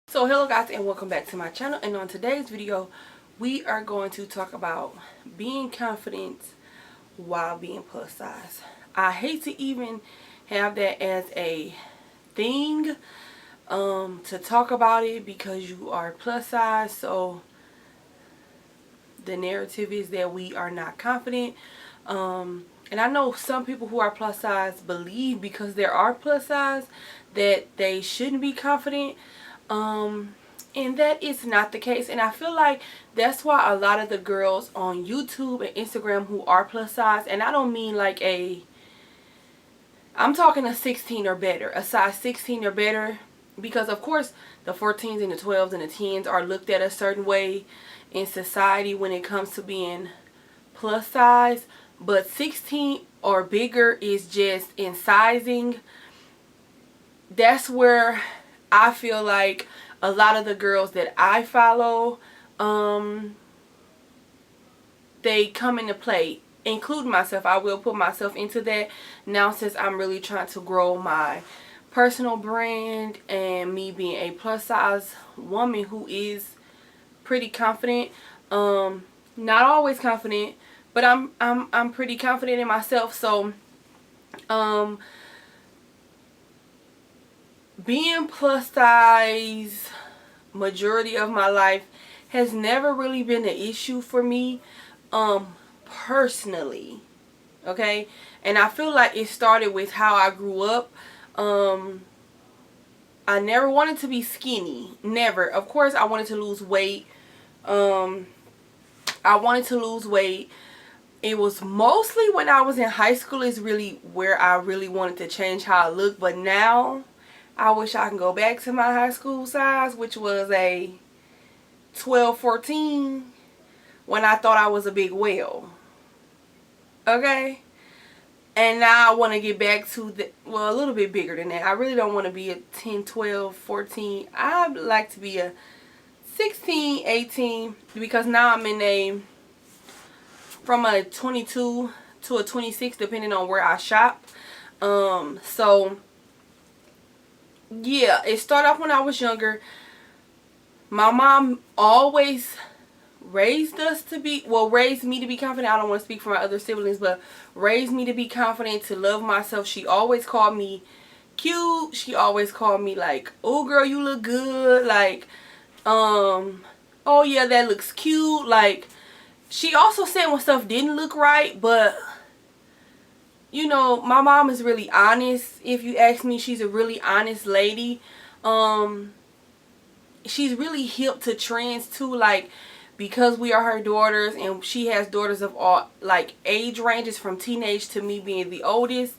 So hello guys, and welcome back to my channel. And on today's video we are going to talk about being confident while being plus size. I hate to even have that as a thing to talk about it because you are plus size, so the narrative is that we are not confident. And I know some people who are plus size believe because they are plus size that they shouldn't be confident. And that is not the case. And I feel like that's why a lot of the girls on YouTube and Instagram who are plus size, and I don't mean like I'm talking a 16 or better, a size 16 or better, because of course the 14s and the 12s and the 10s are looked at a certain way in society when it comes to being plus size, but 16 or bigger is just in sizing. That's where I feel like a lot of the girls that I follow, they come into play, including myself. I will put myself into that now since I'm really trying to grow my personal brand and me being a plus size woman who is pretty confident. Not always confident, but I'm pretty confident in myself. So being plus size majority of my life has never really been an issue for me personally, okay? And I feel like it started with how I grew up. I never wanted to be skinny, never. Of course I wanted to lose weight. I wanted to lose weight. It was mostly when I was in high school is really where I really wanted to change how I look. But now I wish I can go back to my high school size, which was a 12, 14, when I thought I was a big whale. Okay? And now I want to get back to a little bit bigger than that. I really don't want to be a 10, 12, 14. I'd like to be a 16, 18, because now I'm from a 22 to a 26 depending on where I shop. So yeah, it started off when I was younger. My mom always raised me to be confident. I don't want to speak for my other siblings, but raised me to be confident, to love myself. She always called me cute. She always called me like, oh girl, you look good. Like, oh yeah, that looks cute. Like, she also said when stuff didn't look right, but you know, my mom is really honest. If you ask me, she's a really honest lady. She's really hip to trends too, like, because we are her daughters, and she has daughters of all like age ranges from teenage to me being the oldest.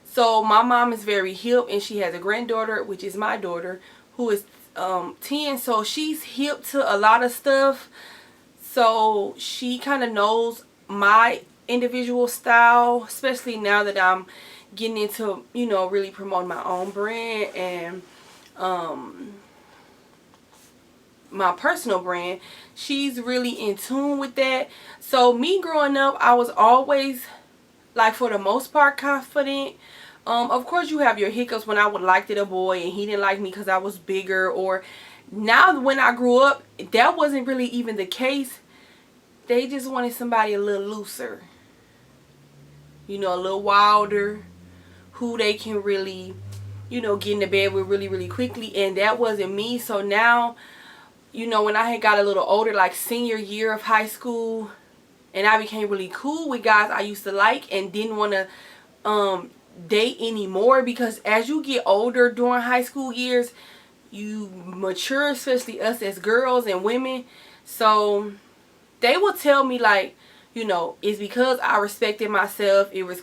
So my mom is very hip, and she has a granddaughter, which is my daughter, who is 10. So she's hip to a lot of stuff. So she kind of knows my individual style, especially now that I'm getting into, you know, really promoting my own brand and my personal brand. She's really in tune with that. So me growing up, I was always, like, for the most part, confident. Of course you have your hiccups when I would liked a boy and he didn't like me because I was bigger, or now when I grew up, that wasn't really even the case. They just wanted somebody a little looser, you know, a little wilder, who they can really, you know, get in the bed with really, really quickly. And that wasn't me. So now, you know, when I had got a little older, like senior year of high school, and I became really cool with guys I used to like and didn't want to date anymore, because as you get older during high school years, you mature, especially us as girls and women. So they will tell me, like, you know, it's because I respected myself. It was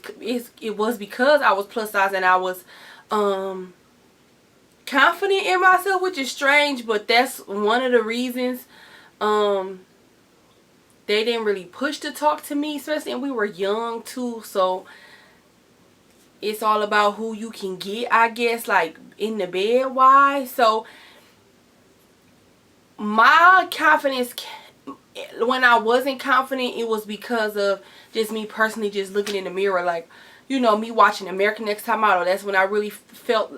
because I was plus size and I was confident in myself, which is strange, but that's one of the reasons. They didn't really push to talk to me, especially, and we were young too. So it's all about who you can get, I guess, like in the bed wise. So my confidence, when I wasn't confident, it was because of just me personally just looking in the mirror, like, you know, me watching American Next Top Model. That's when I really felt,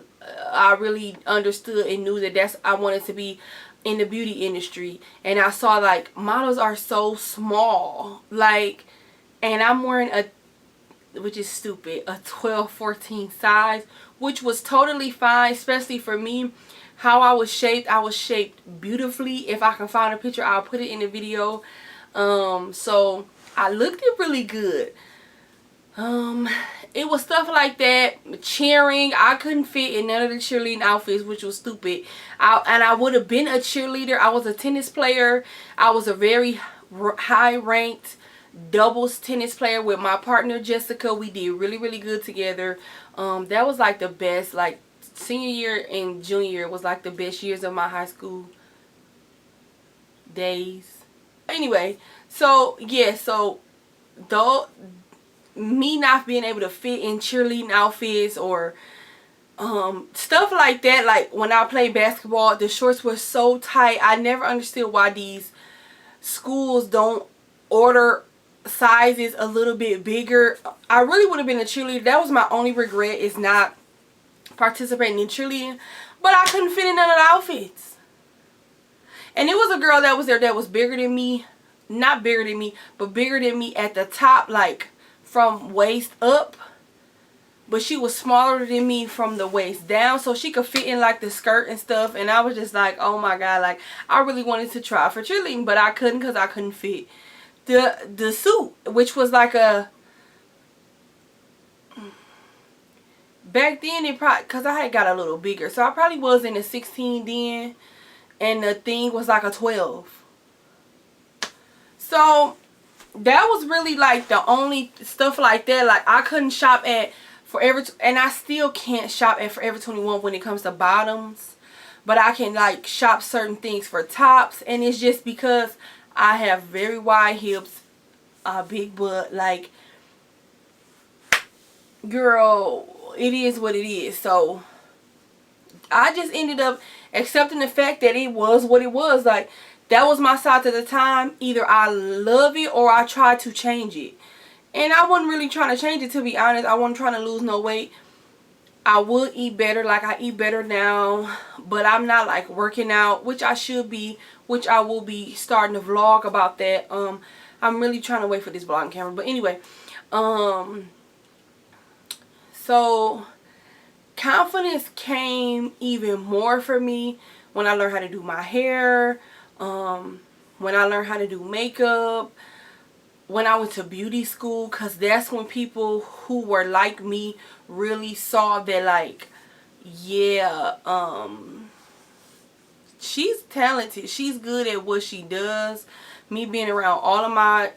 I really understood and knew that I wanted to be in the beauty industry. And I saw like models are so small, like, and I'm wearing a, which is stupid, a 12-14 size, which was totally fine, especially for me. How I was shaped beautifully. If I can find a picture, I'll put it in the video. So I looked it really good. It was stuff like that. Cheering, I couldn't fit in none of the cheerleading outfits, which was stupid. And I would have been a cheerleader. I was a tennis player. I was a very high ranked doubles tennis player with my partner Jessica. We did really, really good together. That was like the best, like senior year and junior year was like the best years of my high school days. Anyway, so yeah, so though me not being able to fit in cheerleading outfits or stuff like that, like when I played basketball, the shorts were so tight. I never understood why these schools don't order sizes a little bit bigger. I really would have been a cheerleader. That was my only regret, is not participating in cheerleading, but I couldn't fit in none of the outfits. And it was a girl that was there that was bigger than me, not bigger than me, but bigger than me at the top, like from waist up, but she was smaller than me from the waist down, so she could fit in like the skirt and stuff. And I was just like, oh my god, like I really wanted to try for cheerleading, but I couldn't because I couldn't fit the suit, which was like a, back then it probably, because I had got a little bigger, so I probably was in a 16 then, and the thing was like a 12. So that was really like the only stuff like that. Like I couldn't shop at Forever, and I still can't shop at Forever 21 when it comes to bottoms, but I can like shop certain things for tops. And it's just because I have very wide hips, a big butt, like, girl, it is what it is. So I just ended up accepting the fact that it was what it was. Like, that was my size at the time. Either I love it or I try to change it. And I wasn't really trying to change it, to be honest. I wasn't trying to lose no weight. I would eat better, like I eat better now, but I'm not like working out, which I should be, which I will be starting a vlog about that. I'm really trying to wait for this vlogging camera. But anyway, so confidence came even more for me when I learned how to do my hair, when I learned how to do makeup, when I went to beauty school, because that's when people who were like me really saw that, like, yeah, she's talented, she's good at what she does. Me being around all of my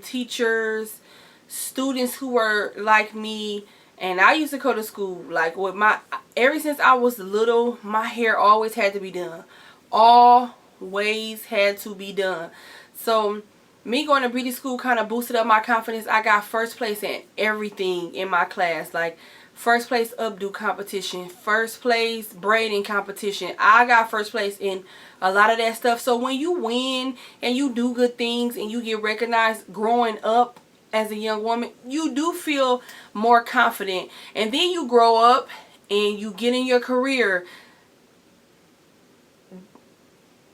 teachers, students who were like me. And I used to go to school like with my, ever since I was little, my hair always had to be done. Always had to be done. So me going to beauty school kind of boosted up my confidence. I got first place in everything in my class. Like first place updo competition, first place braiding competition. I got first place in a lot of that stuff. So when you win and you do good things and you get recognized growing up as a young woman, you do feel more confident. And then you grow up and you get in your career.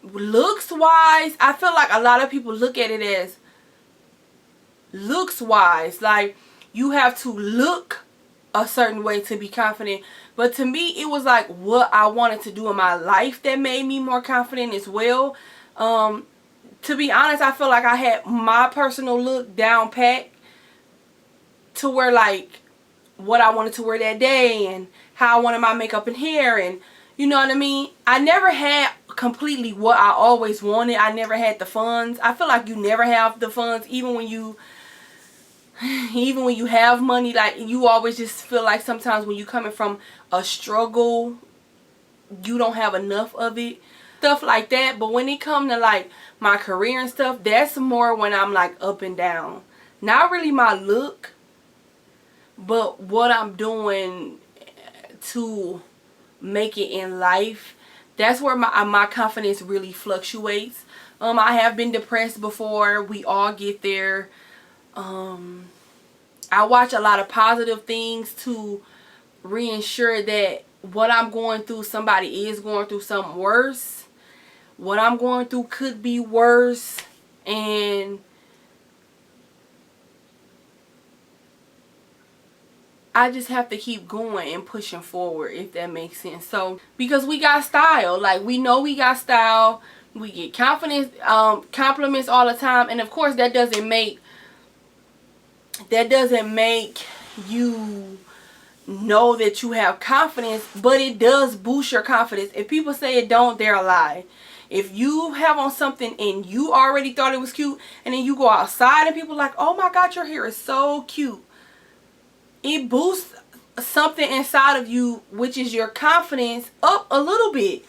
Looks wise, I feel like a lot of people look at it as looks wise, like you have to look a certain way to be confident. But to me, it was like what I wanted to do in my life that made me more confident as well. To be honest, I feel like I had my personal look down pat to where, like, what I wanted to wear that day and how I wanted my makeup and hair, and you know what I mean. I never had completely what I always wanted. I never had the funds. I feel like you never have the funds, even when you have money. Like, you always just feel like sometimes when you coming from a struggle, you don't have enough of it, stuff like that. But when it comes to like my career and stuff, that's more when I'm like up and down. Not really my look, but what I'm doing to make it in life. That's where my confidence really fluctuates. I have been depressed before. We all get there. I watch a lot of positive things to reassure that what I'm going through, somebody is going through something worse. What I'm going through could be worse. And I just have to keep going and pushing forward, if that makes sense. So, because we got style. Like, we know we got style. We get confidence, compliments all the time. And of course, that doesn't make you know that you have confidence, but it does boost your confidence. If people say it don't, they're a lie. If you have on something and you already thought it was cute, and then you go outside and people are like, oh my god, your hair is so cute, it boosts something inside of you, which is your confidence, up a little bit.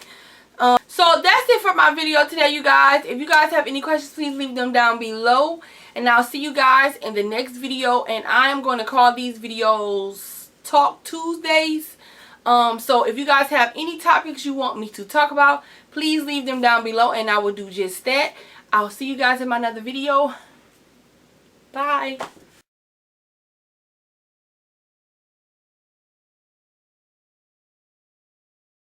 So that's it for my video today, you guys. If you guys have any questions, please leave them down below, and I'll see you guys in the next video. And I am going to call these videos Talk Tuesdays. So if you guys have any topics you want me to talk about, please leave them down below and I will do just that. I'll see you guys in my another video. Bye.